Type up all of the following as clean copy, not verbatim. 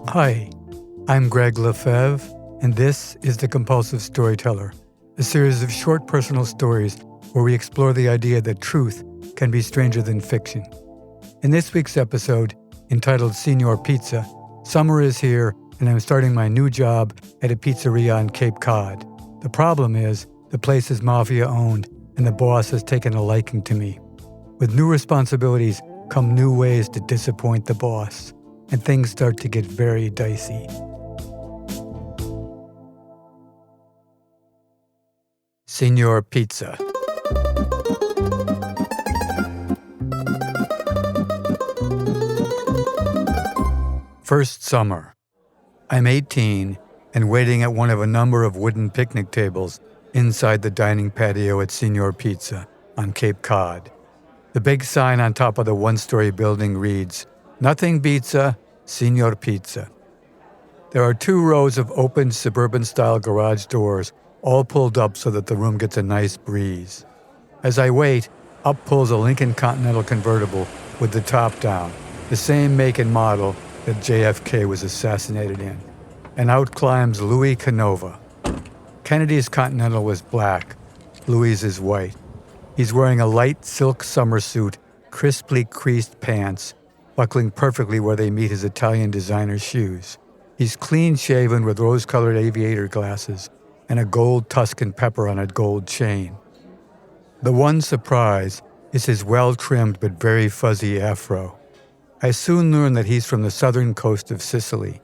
Hi, I'm Gregg LeFevre, and this is the Compulsive Storyteller, a series of short personal stories where we explore the idea that truth can be stranger than fiction. In this week's episode, entitled Signor Pizza, summer is here and I'm starting my new job at a pizzeria on Cape Cod. The problem is, the place is mafia-owned and the boss has taken a liking to me. With new responsibilities come new ways to disappoint the boss, and things start to get very dicey. Signor Pizza. First summer. I'm 18 and waiting at one of a number of wooden picnic tables inside the dining patio at Signor Pizza on Cape Cod. The big sign on top of the one-story building reads, "Nothing pizza, Signor Pizza." There are 2 rows of open suburban-style garage doors, all pulled up so that the room gets a nice breeze. As I wait, up pulls a Lincoln Continental convertible with the top down, the same make and model that JFK was assassinated in. And out climbs Louis Canova. Kennedy's Continental was black. Louis is white. He's wearing a light silk summer suit, crisply creased pants, buckling perfectly where they meet his Italian designer shoes. He's clean-shaven with rose-colored aviator glasses and a gold Tuscan pepper on a gold chain. The one surprise is his well-trimmed but very fuzzy afro. I soon learn that he's from the southern coast of Sicily.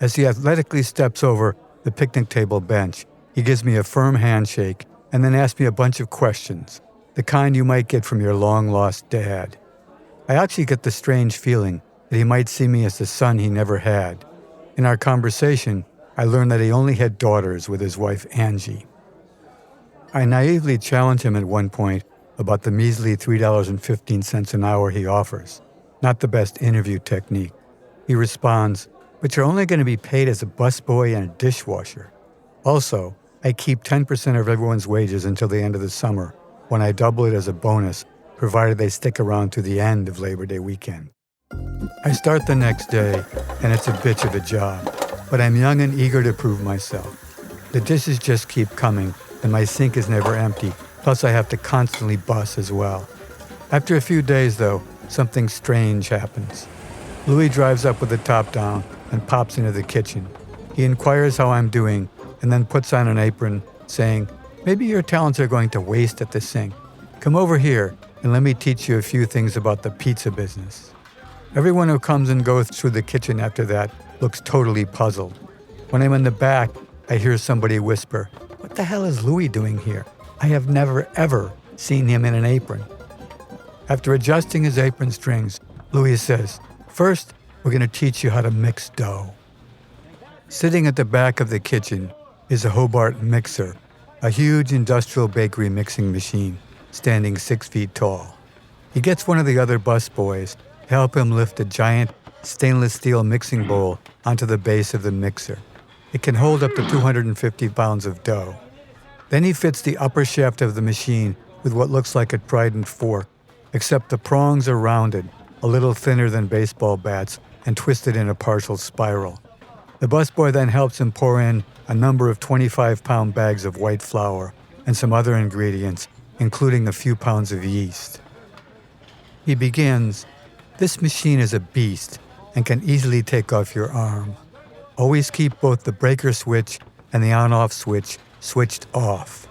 As he athletically steps over the picnic table bench, he gives me a firm handshake and then asks me a bunch of questions, the kind you might get from your long-lost dad. I actually get the strange feeling that he might see me as the son he never had. In our conversation, I learn that he only had daughters with his wife Angie. I naively challenge him at one point about the measly $3.15 an hour he offers. Not the best interview technique. He responds, "But you're only going to be paid as a busboy and a dishwasher. Also, I keep 10% of everyone's wages until the end of the summer, when I double it as a bonus, provided they stick around to the end of Labor Day weekend." I start the next day, and it's a bitch of a job, but I'm young and eager to prove myself. The dishes just keep coming, and my sink is never empty, plus I have to constantly bus as well. After a few days, though, something strange happens. Louis drives up with the top down and pops into the kitchen. He inquires how I'm doing, and then puts on an apron, saying, "Maybe your talents are going to waste at the sink. Come over here and let me teach you a few things about the pizza business." Everyone who comes and goes through the kitchen after that looks totally puzzled. When I'm in the back, I hear somebody whisper, "What the hell is Louis doing here? I have never, ever seen him in an apron." After adjusting his apron strings, Louis says, "First, we're going to teach you how to mix dough." Sitting at the back of the kitchen is a Hobart mixer, a huge industrial bakery mixing machine, standing 6 feet tall. He gets one of the other busboys to help him lift a giant stainless steel mixing bowl onto the base of the mixer. It can hold up to 250 pounds of dough. Then he fits the upper shaft of the machine with what looks like a trident fork, except the prongs are rounded, a little thinner than baseball bats, and twisted in a partial spiral. The busboy then helps him pour in a number of 25-pound bags of white flour and some other ingredients, including a few pounds of yeast. He begins, "This machine is a beast and can easily take off your arm. Always keep both the breaker switch and the on-off switch switched off.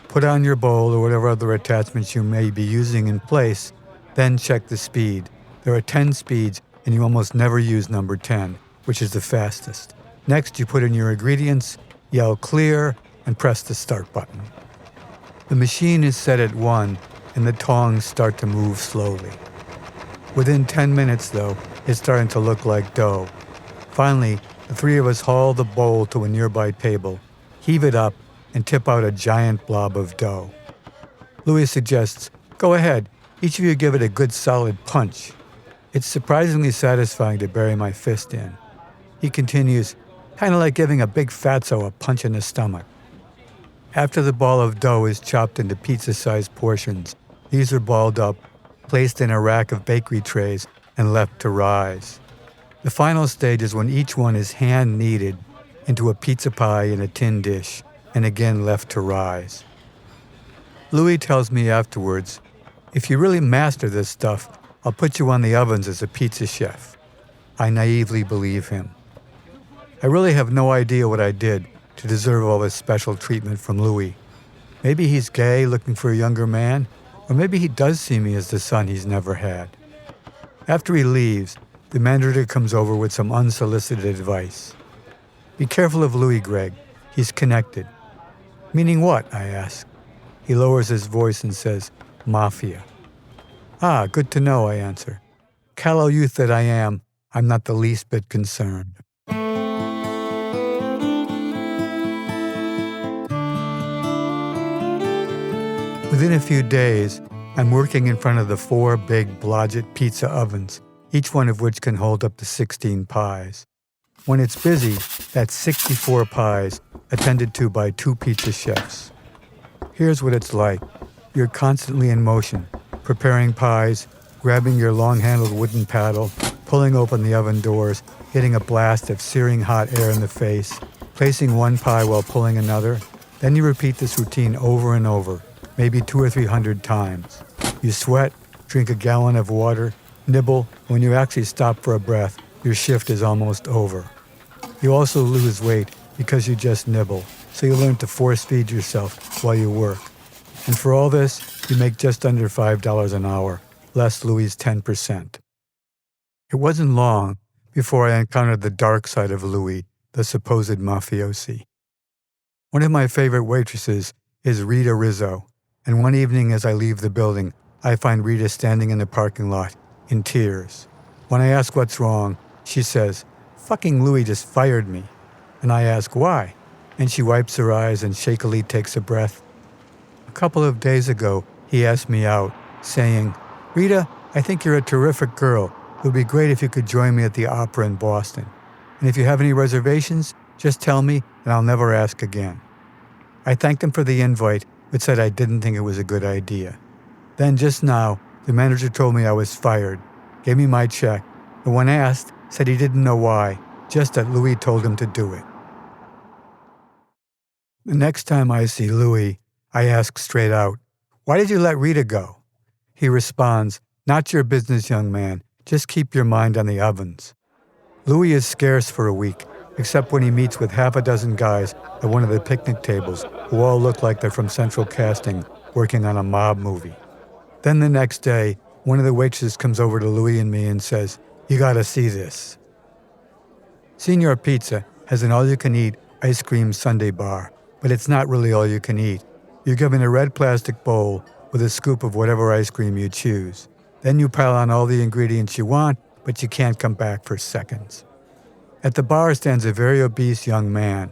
Put on your bowl or whatever other attachments you may be using in place, then check the speed. There are 10 speeds and you almost never use number 10, which is the fastest. Next, you put in your ingredients, yell clear, and press the start button." The machine is set at 1 and the tongs start to move slowly. Within 10 minutes, though, it's starting to look like dough. Finally, the 3 of us haul the bowl to a nearby table, heave it up, and tip out a giant blob of dough. Louis suggests, "Go ahead, each of you give it a good solid punch." It's surprisingly satisfying to bury my fist in. He continues, "Kind of like giving a big fatso a punch in the stomach." After the ball of dough is chopped into pizza-sized portions, these are balled up, placed in a rack of bakery trays, and left to rise. The final stage is when each one is hand-kneaded into a pizza pie in a tin dish and again left to rise. Louis tells me afterwards, "If you really master this stuff, I'll put you on the ovens as a pizza chef." I naively believe him. I really have no idea what I did to deserve all this special treatment from Louis. Maybe he's gay, looking for a younger man, or maybe he does see me as the son he's never had. After he leaves, the manager comes over with some unsolicited advice. "Be careful of Louis, Gregg. He's connected." "Meaning what?" I ask. He lowers his voice and says, "Mafia." "Ah, good to know," I answer. Callow youth that I am, I'm not the least bit concerned. Within a few days, I'm working in front of the 4 big Blodgett pizza ovens, each one of which can hold up to 16 pies. When it's busy, that's 64 pies attended to by 2 pizza chefs. Here's what it's like. You're constantly in motion, preparing pies, grabbing your long-handled wooden paddle, pulling open the oven doors, getting a blast of searing hot air in the face, placing one pie while pulling another. Then you repeat this routine over and over, maybe 200 or 300 times. You sweat, drink a gallon of water, nibble. When you actually stop for a breath, your shift is almost over. You also lose weight because you just nibble, so you learn to force-feed yourself while you work. And for all this, you make just under $5 an hour, less Louis' 10%. It wasn't long before I encountered the dark side of Louis, the supposed mafiosi. One of my favorite waitresses is Rita Rizzo, and one evening as I leave the building, I find Rita standing in the parking lot, in tears. When I ask what's wrong, she says, "Fucking Louis just fired me." And I ask why, and she wipes her eyes and shakily takes a breath. "A couple of days ago, he asked me out, saying, 'Rita, I think you're a terrific girl. It would be great if you could join me at the opera in Boston. And if you have any reservations, just tell me and I'll never ask again.' I thanked him for the invite, but said I didn't think it was a good idea. Then just now, the manager told me I was fired, gave me my check, and when asked, said he didn't know why, just that Louis told him to do it." The next time I see Louis, I ask straight out, "Why did you let Rita go?" He responds, "Not your business, young man. Just keep your mind on the ovens." Louis is scarce for a week, except when he meets with half a dozen guys at one of the picnic tables who all look like they're from Central Casting working on a mob movie. Then the next day, one of the waitresses comes over to Louis and me and says, "You gotta see this." Signor Pizza has an all-you-can-eat ice cream sundae bar, but it's not really all you can eat. You're given a red plastic bowl with a scoop of whatever ice cream you choose. Then you pile on all the ingredients you want, but you can't come back for seconds. At the bar stands a very obese young man.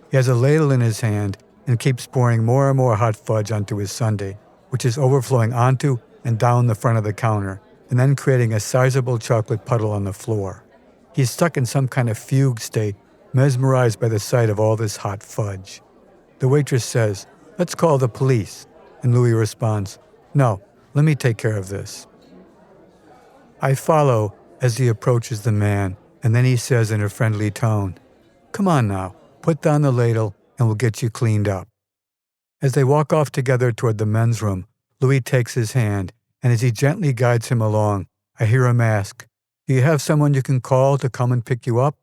He has a ladle in his hand and keeps pouring more and more hot fudge onto his sundae, which is overflowing onto and down the front of the counter, and then creating a sizable chocolate puddle on the floor. He's stuck in some kind of fugue state, mesmerized by the sight of all this hot fudge. The waitress says, "Let's call the police," and Louis responds, "No, let me take care of this." I follow as he approaches the man, and then he says in a friendly tone, "Come on now, put down the ladle and we'll get you cleaned up." As they walk off together toward the men's room, Louis takes his hand, and as he gently guides him along, I hear him ask, "Do you have someone you can call to come and pick you up?"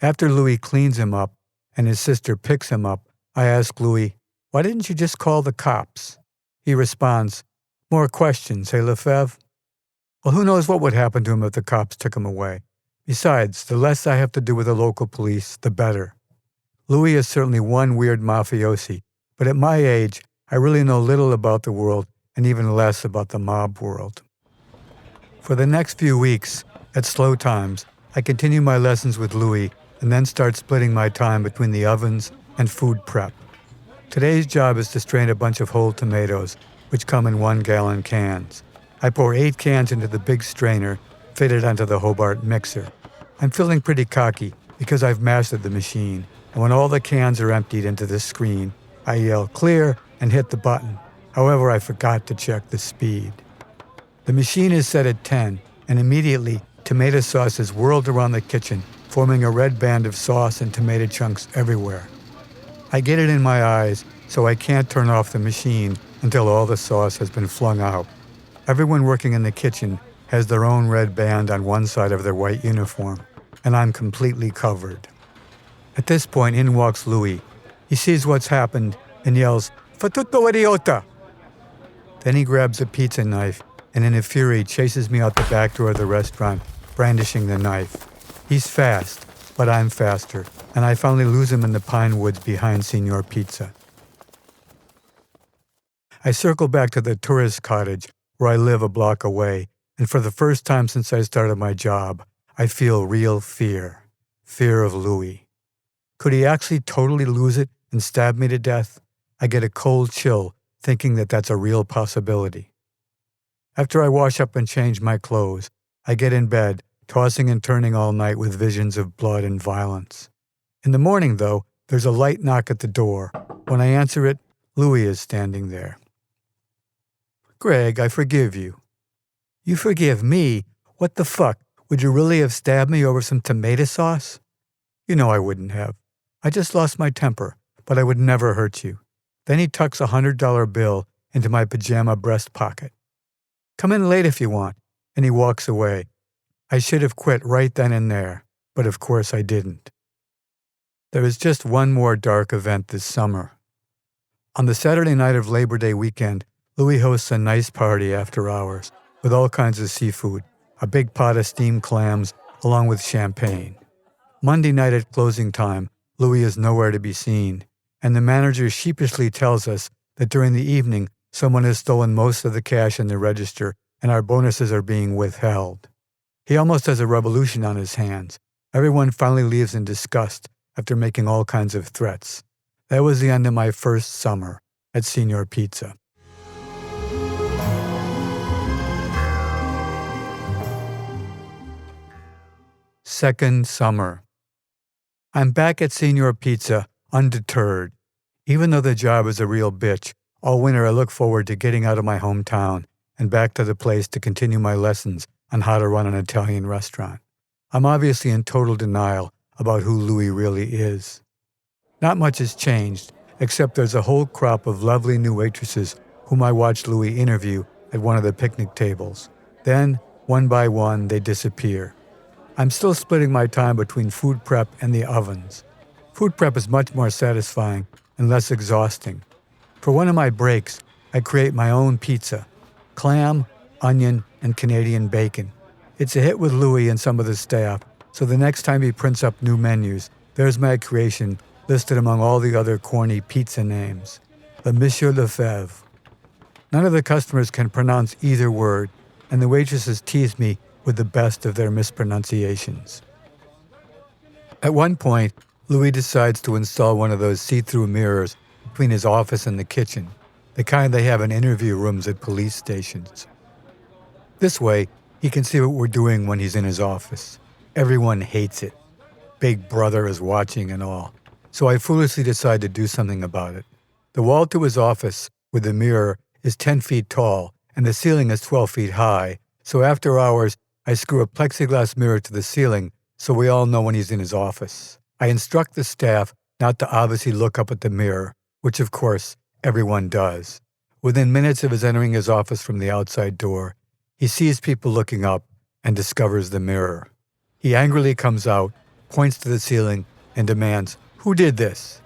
After Louis cleans him up and his sister picks him up, I ask Louis, "Why didn't you just call the cops?" He responds, "More questions, hey LeFevre?" Well, who knows what would happen to him if the cops took him away. Besides, the less I have to do with the local police, the better. Louis is certainly one weird mafiosi, but at my age, I really know little about the world and even less about the mob world. For the next few weeks, at slow times, I continue my lessons with Louis and then start splitting my time between the ovens and food prep. Today's job is to strain a bunch of whole tomatoes, which come in 1-gallon cans. I pour 8 cans into the big strainer, fitted onto the Hobart mixer. I'm feeling pretty cocky because I've mastered the machine, and when all the cans are emptied into the screen, I yell "clear" and hit the button. However, I forgot to check the speed. The machine is set at 10, and immediately tomato sauce is whirled around the kitchen, forming a red band of sauce and tomato chunks everywhere. I get it in my eyes, so I can't turn off the machine until all the sauce has been flung out. Everyone working in the kitchen has their own red band on one side of their white uniform, and I'm completely covered. At this point, in walks Louis. He sees what's happened and yells, "Fatuto idiota!" Then he grabs a pizza knife and in a fury chases me out the back door of the restaurant, brandishing the knife. He's fast, but I'm faster, and I finally lose him in the pine woods behind Signor Pizza. I circle back to the tourist cottage where I live a block away, and for the first time since I started my job, I feel real fear. Fear of Louis. Could he actually totally lose it and stab me to death? I get a cold chill thinking that that's a real possibility. After I wash up and change my clothes, I get in bed, tossing and turning all night with visions of blood and violence. In the morning, though, there's a light knock at the door. When I answer it, Louis is standing there. "Gregg, I forgive you." "You forgive me? What the fuck? Would you really have stabbed me over some tomato sauce?" "You know I wouldn't have. I just lost my temper, but I would never hurt you." Then he tucks a $100 bill into my pajama breast pocket. "Come in late if you want," and he walks away. I should have quit right then and there, but of course I didn't. There is just one more dark event this summer. On the Saturday night of Labor Day weekend, Louis hosts a nice party after hours with all kinds of seafood, a big pot of steamed clams, along with champagne. Monday night at closing time, Louis is nowhere to be seen, and the manager sheepishly tells us that during the evening, someone has stolen most of the cash in the register and our bonuses are being withheld. He almost has a revolution on his hands. Everyone finally leaves in disgust after making all kinds of threats. That was the end of my first summer at Signor Pizza. Second summer. I'm back at Signor Pizza, undeterred. Even though the job is a real bitch, all winter I look forward to getting out of my hometown and back to the place to continue my lessons on how to run an Italian restaurant. I'm obviously in total denial about who Louis really is. Not much has changed, except there's a whole crop of lovely new waitresses whom I watched Louis interview at one of the picnic tables. Then, one by one, they disappear. I'm still splitting my time between food prep and the ovens. Food prep is much more satisfying and less exhausting. For one of my breaks, I create my own pizza: clam, onion, and Canadian bacon. It's a hit with Louis and some of the staff, so the next time he prints up new menus, there's my creation listed among all the other corny pizza names. The Signor LeFevre. None of the customers can pronounce either word, and the waitresses tease me with the best of their mispronunciations. At one point, Louis decides to install one of those see-through mirrors between his office and the kitchen, the kind they have in interview rooms at police stations. This way, he can see what we're doing when he's in his office. Everyone hates it. Big Brother is watching and all. So I foolishly decide to do something about it. The wall to his office with the mirror is 10 feet tall, and the ceiling is 12 feet high, so after hours, I screw a plexiglass mirror to the ceiling so we all know when he's in his office. I instruct the staff not to obviously look up at the mirror, which of course everyone does. Within minutes of his entering his office from the outside door, he sees people looking up and discovers the mirror. He angrily comes out, points to the ceiling, and demands, "Who did this?"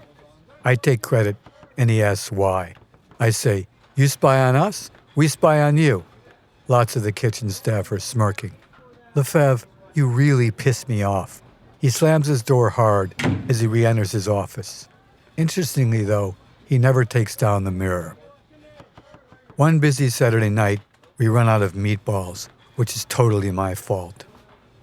I take credit, and he asks why. I say, "You spy on us, we spy on you." Lots of the kitchen staff are smirking. "LeFevre, you really piss me off." He slams his door hard as he re-enters his office. Interestingly, though, he never takes down the mirror. One busy Saturday night, we run out of meatballs, which is totally my fault.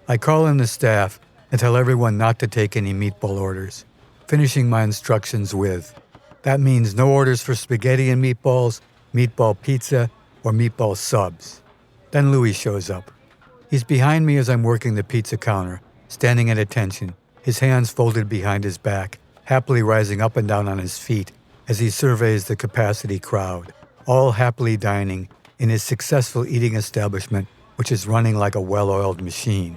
I call in the staff and tell everyone not to take any meatball orders, finishing my instructions with, "That means no orders for spaghetti and meatballs, meatball pizza, or meatball subs." Then Louis shows up. He's behind me as I'm working the pizza counter, standing at attention, his hands folded behind his back, happily rising up and down on his feet as he surveys the capacity crowd, all happily dining in his successful eating establishment which is running like a well-oiled machine.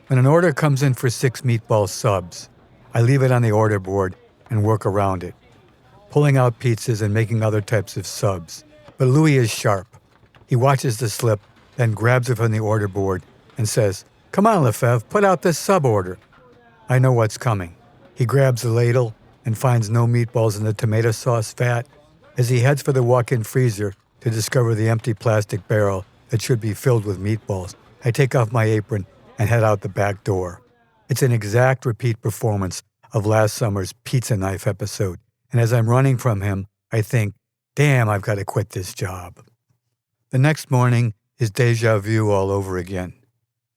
When an order comes in for 6 meatball subs, I leave it on the order board and work around it, pulling out pizzas and making other types of subs. But Louis is sharp. He watches the slip, then grabs it from the order board and says, "Come on, LeFevre, put out this sub order." I know what's coming. He grabs the ladle and finds no meatballs in the tomato sauce vat as he heads for the walk-in freezer to discover the empty plastic barrel that should be filled with meatballs. I take off my apron and head out the back door. It's an exact repeat performance of last summer's pizza knife episode, and as I'm running from him, I think, damn, I've got to quit this job. The next morning is déjà vu all over again.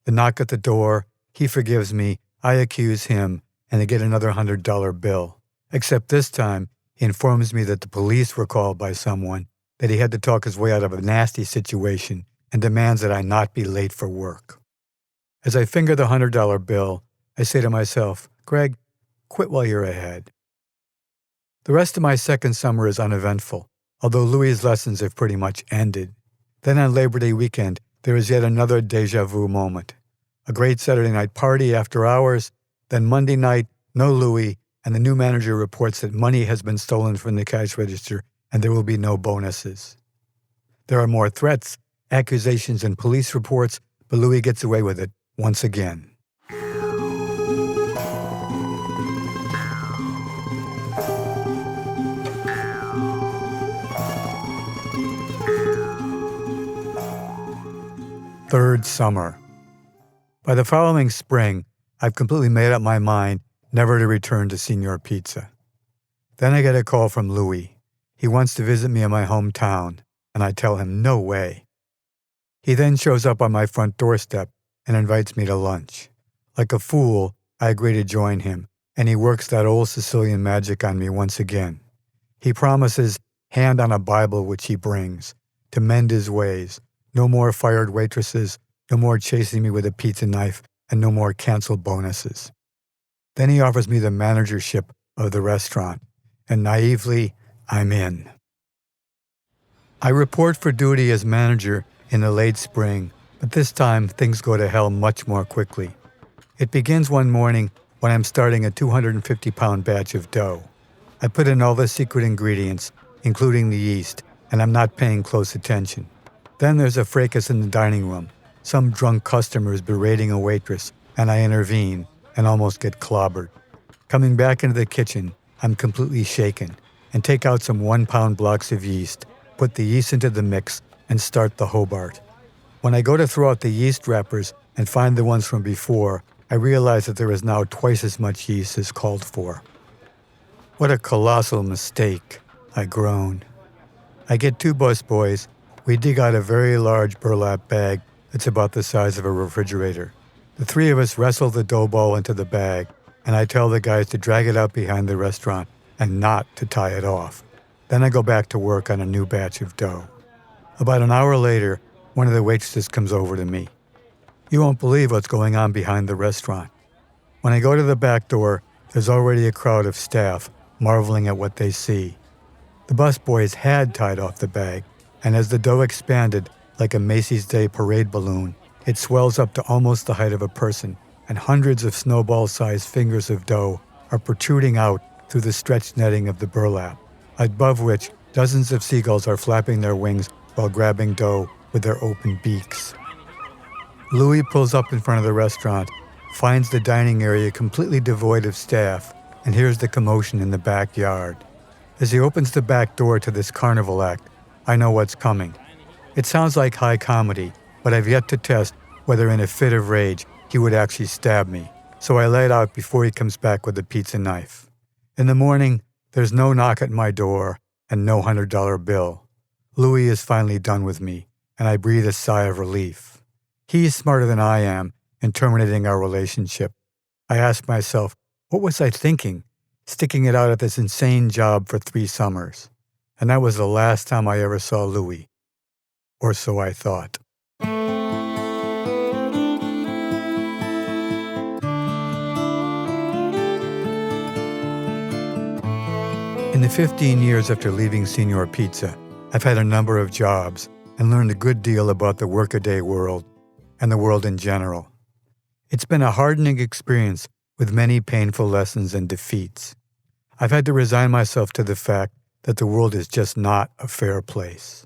The knock at the door, he forgives me, I accuse him, and I get another $100 bill. Except this time, he informs me that the police were called by someone, that he had to talk his way out of a nasty situation, and demands that I not be late for work. As I finger the $100 bill, I say to myself, Gregg, quit while you're ahead. The rest of my second summer is uneventful, although Louis' lessons have pretty much ended. Then on Labor Day weekend, there is yet another déjà vu moment. A great Saturday night party after hours, then Monday night, no Louis, and the new manager reports that money has been stolen from the cash register and there will be no bonuses. There are more threats, accusations, and police reports, but Louis gets away with it once again. Third summer. By the following spring, I've completely made up my mind never to return to Signor Pizza. Then I get a call from Louis. He wants to visit me in my hometown, and I tell him no way. He then shows up on my front doorstep and invites me to lunch. Like a fool, I agree to join him, and he works that old Sicilian magic on me once again. He promises, hand on a Bible which he brings, to mend his ways. No more fired waitresses, no more chasing me with a pizza knife, and no more canceled bonuses. Then he offers me the managership of the restaurant, and naively, I'm in. I report for duty as manager in the late spring, but this time things go to hell much more quickly. It begins one morning when I'm starting a 250-pound batch of dough. I put in all the secret ingredients, including the yeast, and I'm not paying close attention. Then there's a fracas in the dining room. Some drunk customer is berating a waitress, and I intervene and almost get clobbered. Coming back into the kitchen, I'm completely shaken and take out some 1-pound blocks of yeast, put the yeast into the mix, and start the Hobart. When I go to throw out the yeast wrappers and find the ones from before, I realize that there is now twice as much yeast as called for. What a colossal mistake, I groan. I get 2 busboys. We dig out a very large burlap bag that's about the size of a refrigerator. The 3 of us wrestle the dough ball into the bag, and I tell the guys to drag it out behind the restaurant and not to tie it off. Then I go back to work on a new batch of dough. About an hour later, one of the waitresses comes over to me. You won't believe what's going on behind the restaurant. When I go to the back door, there's already a crowd of staff marveling at what they see. The busboys had tied off the bag, and as the dough expanded like a Macy's Day parade balloon, it swells up to almost the height of a person, and hundreds of snowball-sized fingers of dough are protruding out through the stretched netting of the burlap, above which dozens of seagulls are flapping their wings while grabbing dough with their open beaks. Louis pulls up in front of the restaurant, finds the dining area completely devoid of staff, and hears the commotion in the backyard. As he opens the back door to this carnival act, I know what's coming. It sounds like high comedy, but I've yet to test whether in a fit of rage he would actually stab me, so I lay it out before he comes back with a pizza knife. In the morning, there's no knock at my door and no $100 bill. Louis is finally done with me, and I breathe a sigh of relief. He's smarter than I am in terminating our relationship. I ask myself, what was I thinking, sticking it out at this insane job for 3 summers? And that was the last time I ever saw Louis. Or so I thought. In the 15 years after leaving Signor Pizza, I've had a number of jobs, and learned a good deal about the workaday world and the world in general. It's been a hardening experience with many painful lessons and defeats. I've had to resign myself to the fact that the world is just not a fair place.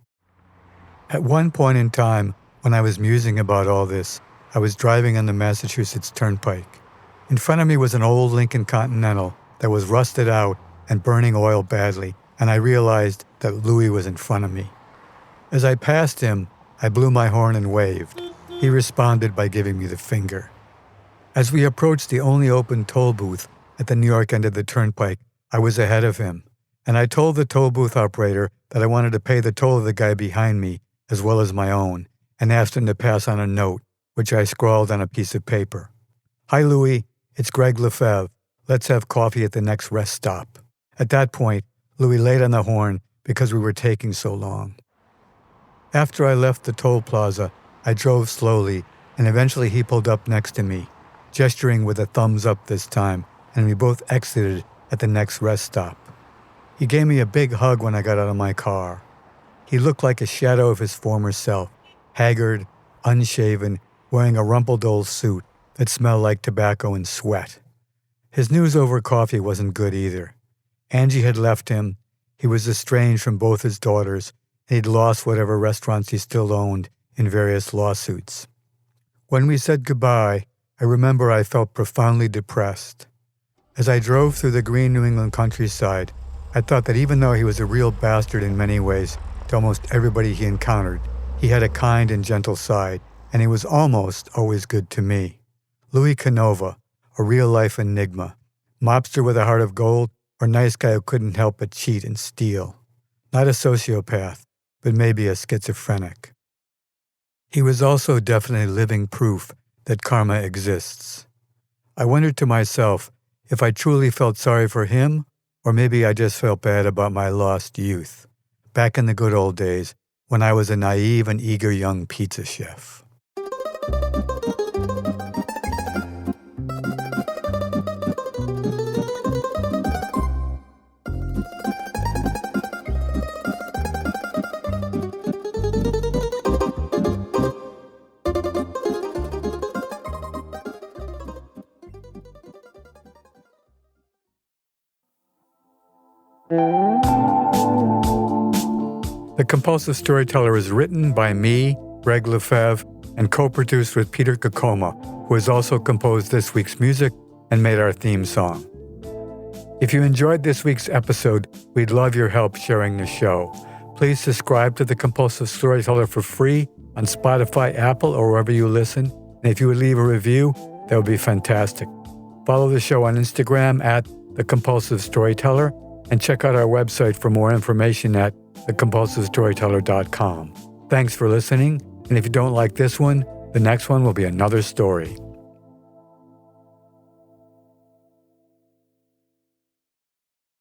At one point in time, when I was musing about all this, I was driving on the Massachusetts Turnpike. In front of me was an old Lincoln Continental that was rusted out and burning oil badly, and I realized that Louis was in front of me. As I passed him, I blew my horn and waved. He responded by giving me the finger. As we approached the only open toll booth at the New York end of the turnpike, I was ahead of him, and I told the toll booth operator that I wanted to pay the toll of the guy behind me as well as my own, and asked him to pass on a note, which I scrawled on a piece of paper. "Hi, Louis. It's Gregg LeFevre. Let's have coffee at the next rest stop." At that point, Louis laid on the horn because we were taking so long. After I left the toll plaza, I drove slowly, and eventually he pulled up next to me, gesturing with a thumbs up this time, and we both exited at the next rest stop. He gave me a big hug when I got out of my car. He looked like a shadow of his former self, haggard, unshaven, wearing a rumpled old suit that smelled like tobacco and sweat. His news over coffee wasn't good either. Angie had left him, he was estranged from both his daughters, and he'd lost whatever restaurants he still owned in various lawsuits. When we said goodbye, I remember I felt profoundly depressed. As I drove through the green New England countryside, I thought that even though he was a real bastard in many ways to almost everybody he encountered, he had a kind and gentle side, and he was almost always good to me. Louis Canova, a real-life enigma, mobster with a heart of gold, or nice guy who couldn't help but cheat and steal. Not a sociopath, but maybe a schizophrenic. He was also definitely living proof that karma exists. I wondered to myself if I truly felt sorry for him, or maybe I just felt bad about my lost youth, back in the good old days when I was a naive and eager young pizza chef. The Compulsive Storyteller is written by me, Gregg LeFevre, and co-produced with Peter Kokoma, who has also composed this week's music and made our theme song. If you enjoyed this week's episode, we'd love your help sharing the show. Please subscribe to The Compulsive Storyteller for free on Spotify, Apple, or wherever you listen. And if you would leave a review, that would be fantastic. Follow the show on Instagram at The Compulsive Storyteller, and check out our website for more information at thecompulsivestoryteller.com. Thanks for listening, and if you don't like this one, the next one will be another story.